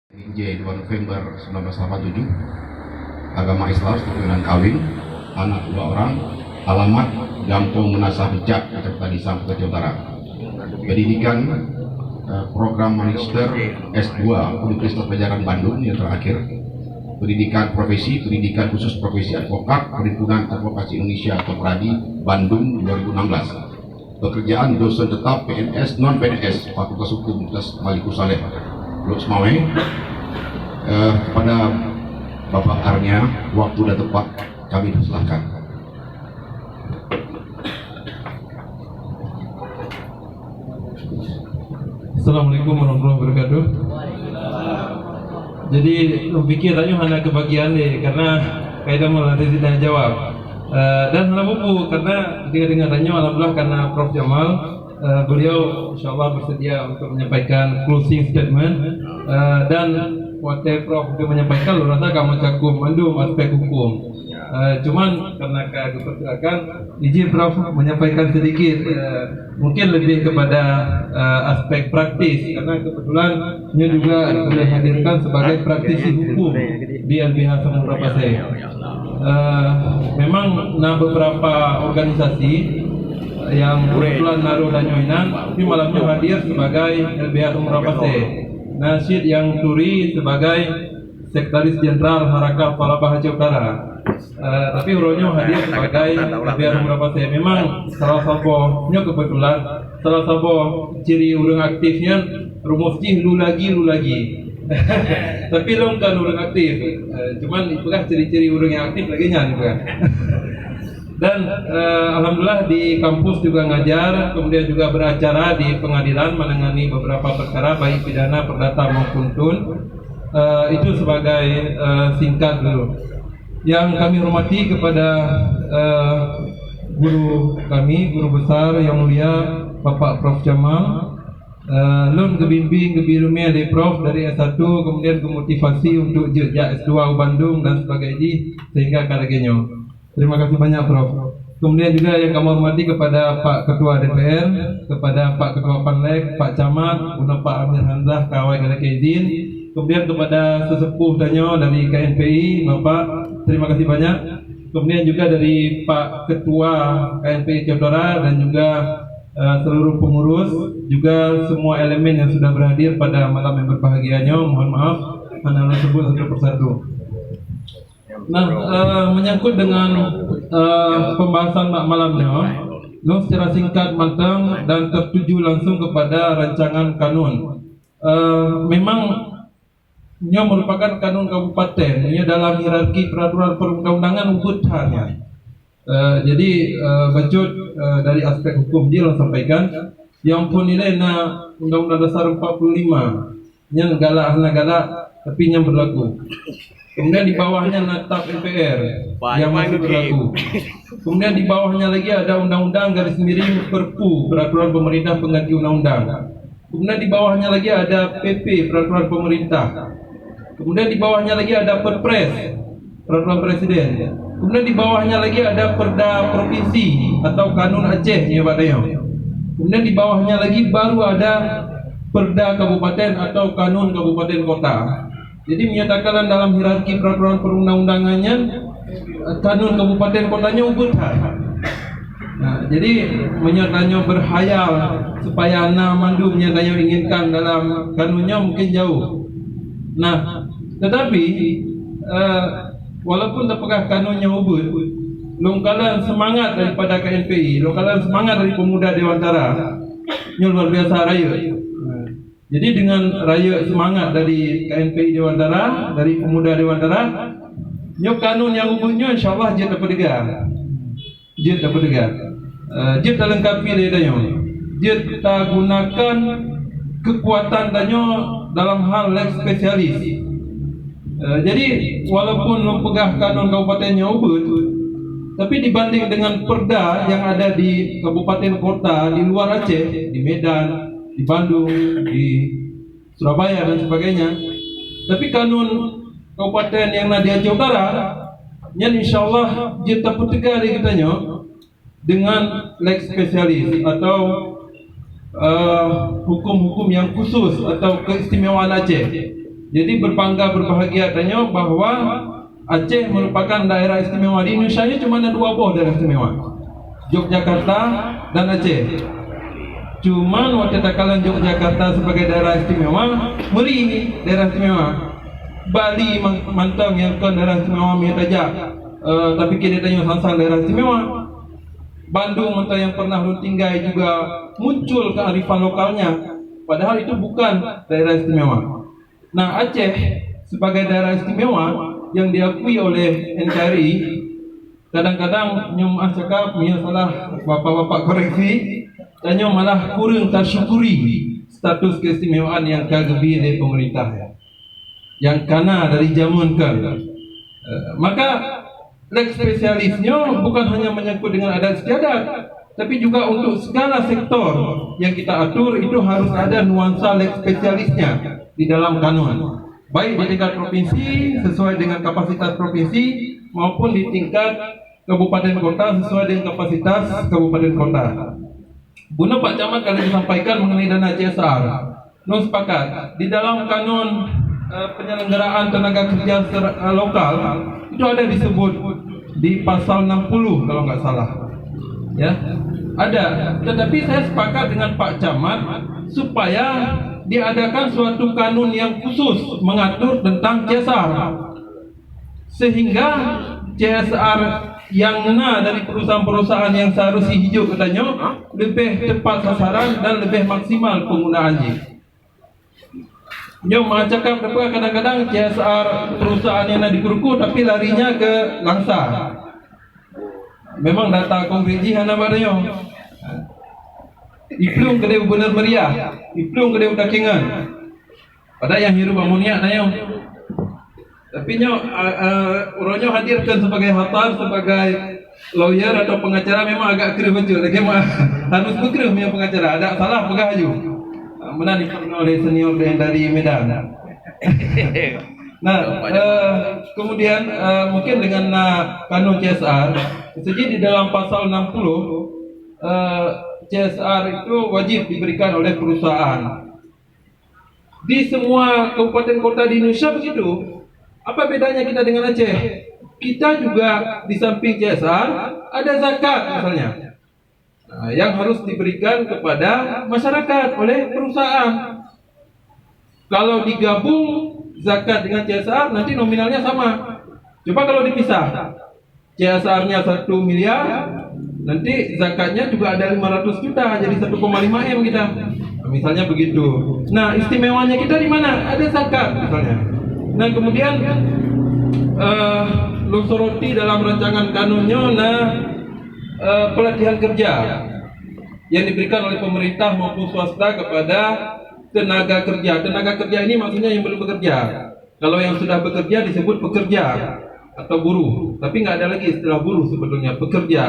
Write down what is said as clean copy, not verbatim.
J 2 November 1987, agama Islam, keturunan kawin, anak 2 orang, alamat Gampong Menasah Becak, Kecamatan Disam, Jawa Utara. Pendidikan program magister S2 Universitas Pajajaran Bandung yang terakhir. Pendidikan profesi, pendidikan khusus profesi advokat, Perhimpunan Advokasi Indonesia atau PRADI Bandung 2016. Pekerjaan dosen tetap PNS non PNS Fakultas Hukum Universitas Maliku Saleh Blok Semawe. Kepada Bapak Arnya, waktu dan tempat kami persilahkan. Assalamualaikum warahmatullahi wabarakatuh. Jadi pikir tanya hanya kebagian deh, karena kaitan melatih tanya jawab. Dan hal buku karena ketika dengar tanya, alhamdulillah karena Prof Jamal, beliau insyaallah bersedia untuk menyampaikan closing statement, dan waktu Prof itu menyampaikan, lu rasa kamu cakup mandum aspek hukum. Cuman karena kepercayaan izin Prof menyampaikan sedikit, mungkin lebih kepada aspek praktis, karena kebetulan dia juga dihadirkan sebagai praktisi hukum di LBH Samudra Pasir. Memang beberapa organisasi yang kebetulan naruh danyoinan, tapi malamnya hadir sebagai LBH Samudra Pasir. Nasyid yang turi sebagai Sekretaris Jenderal Harakah Falabah Aceh Utara. Tapi uronya hadir sebagai LBH Samudra Pasir. Memang salah satunya kebetulan salah satu ciri urang aktifnya rumusnya lu lagi. Tapi lo kan urang aktif. Cuman itu kan ciri-ciri urang yang aktif lagi nyan juga. Dan alhamdulillah di kampus juga ngajar, kemudian juga beracara di pengadilan menangani beberapa perkara baik pidana, perdata maupun tun. Itu sebagai singkat dulu. Yang kami hormati kepada guru kami, guru besar yang mulia Bapak Prof Jamal, lun kebimbing kebirume dari Prof dari S1, kemudian kemotivasi untuk jejak S2 Bandung dan sebagainya sehingga karagenyo. Terima kasih banyak Prof. Kemudian juga yang kami hormati kepada Pak Ketua DPR, kepada Pak Ketua Panlek, Pak Camat, Guna Pak Amir Hamzah, Kawai Kada Izin, kemudian kepada sesepuh danyo dari KNPI, Bapak, terima kasih banyak. Kemudian juga dari Pak Ketua KNPI Jawa Utara dan juga seluruh pengurus, juga semua elemen yang sudah berhadir pada malam yang berbahagianya. Mohon maaf, karena sebut satu persatu. Nah, menyangkut dengan pembahasan malamnya, secara singkat, matang dan tertuju langsung kepada rancangan kanun. Memang ia merupakan kanun kabupaten, ia dalam hierarki peraturan perundang-undangan ubutannya. Jadi bacut dari aspek hukum dia sampaikan, yang pun nilai Undang-Undang Dasar 45, yang galak tapi yang berlaku. Kemudian di bawahnya natap MPR yang masih berlaku. Kemudian di bawahnya lagi ada Undang-Undang garis miring Perpu, Peraturan Pemerintah Pengganti Undang-Undang. Kemudian di bawahnya lagi ada PP, Peraturan Pemerintah. Kemudian di bawahnya lagi ada Perpres, Peraturan Presiden. Kemudian di bawahnya lagi ada Perda Provinsi atau Kanun Aceh, ya Pak Dayo. Kemudian di bawahnya lagi baru ada Perda Kabupaten atau Kanun Kabupaten Kota. Jadi menyatakan dalam hierarki peraturan perundang-undangannya kanun kabupaten kotanya ubutan. Nah, jadi menyatanya berhayal supaya mandu menyatanya inginkan dalam kanunnya mungkin jauh. Nah, tetapi walaupun terpegah kanunnya ubud, longkalan semangat daripada KNPI, longkalan semangat dari pemuda Dewantara, luar biasa raya. Jadi dengan raya semangat dari KNPI Dewantara, dari pemuda Dewantara, nyok kanun yang ubudnya insyaallah dia dapat dengar. Dia dapat dengar. Dia tak lengkapi dia. Dia tak gunakan kekuatan danyo dalam hal lex spesialis. Jadi walaupun mempegah kanun kabupatennya ubud, tapi dibanding dengan perda yang ada di kabupaten kota di luar Aceh, di Medan, di Bandung, di Surabaya dan sebagainya. Tapi kanun kabupaten yang ada di Aceh Utara, yang insyaallah dia dapat tegak di kitanya dengan lex spesialis atau hukum-hukum yang khusus atau keistimewaan Aceh. Jadi berbangga berbahagia katanya bahwa Aceh merupakan daerah istimewa. Di Indonesia ini cuma ada 2 buah daerah istimewa, Yogyakarta dan Aceh. Cuman waktu takalan Yogyakarta sebagai daerah istimewa, Meri daerah istimewa, Bali mantang yang kan daerah istimewa Miataja, tapi kita tanya Sansang daerah istimewa. Bandung mantang yang pernah lu tinggal juga muncul kearifan lokalnya, padahal itu bukan daerah istimewa. Nah, Aceh sebagai daerah istimewa yang diakui oleh NKRI, kadang-kadang nyom cakap punya salah, bapak-bapak koreksi, dan nyom malah kurang tersyukuri status keistimewaan yang kagebi oleh pemerintah yang kana dari zaman kan. Maka leg spesialisnya bukan hanya menyangkut dengan adat istiadat, tapi juga untuk segala sektor yang kita atur itu harus ada nuansa leg spesialisnya di dalam kanun, baik di tingkat provinsi sesuai dengan kapasitas provinsi maupun di tingkat kabupaten kota sesuai dengan kapasitas kabupaten kota. Guna Pak Camat kali disampaikan mengenai dana CSR, non sepakat di dalam kanun penyelenggaraan tenaga kerja lokal itu ada disebut di pasal 60 kalau nggak salah, ya ada. Tetapi saya sepakat dengan Pak Camat supaya diadakan suatu kanun yang khusus mengatur tentang CSR, sehingga CSR yang dari perusahaan-perusahaan yang seharusnya hijau katanya lebih tepat sasaran dan lebih maksimal penggunaannya. Nyom cakap kadang-kadang CSR perusahaan yang dikuruku tapi larinya ke Langsa. Memang data konkretji hana badanya. Iplung kedai benar meriah, iplung kedai dakingan. Pada yang hirup amonia nanya. Tapi orangnya hadirkan sebagai hatar, sebagai lawyer atau pengacara memang agak keren betul. Lagi harus berkeren punya pengacara. Ada salah pegaju. Mana dipernah oleh senior dari Medan. Nah, kemudian mungkin dengan kanun CSR, jadi di dalam pasal 60 CSR itu wajib diberikan oleh perusahaan. Di semua kabupaten kota di Indonesia begitu. Apa bedanya kita dengan Aceh? Kita juga di samping CSR ada zakat misalnya, yang harus diberikan kepada masyarakat oleh perusahaan. Kalau digabung zakat dengan CSR nanti nominalnya sama. Coba kalau dipisah, CSR-nya 1 miliar, nanti zakatnya juga ada 500 juta, jadi 1,5 M kita. Misalnya begitu. Nah, istimewanya kita di mana? Ada zakat misalnya. Nah, kemudian lu soroti dalam rancangan kanunnya pelatihan kerja yang diberikan oleh pemerintah maupun swasta kepada tenaga kerja. Tenaga kerja ini maksudnya yang belum bekerja. Kalau yang sudah bekerja disebut pekerja atau buruh, tapi nggak ada lagi istilah buruh sebetulnya, pekerja.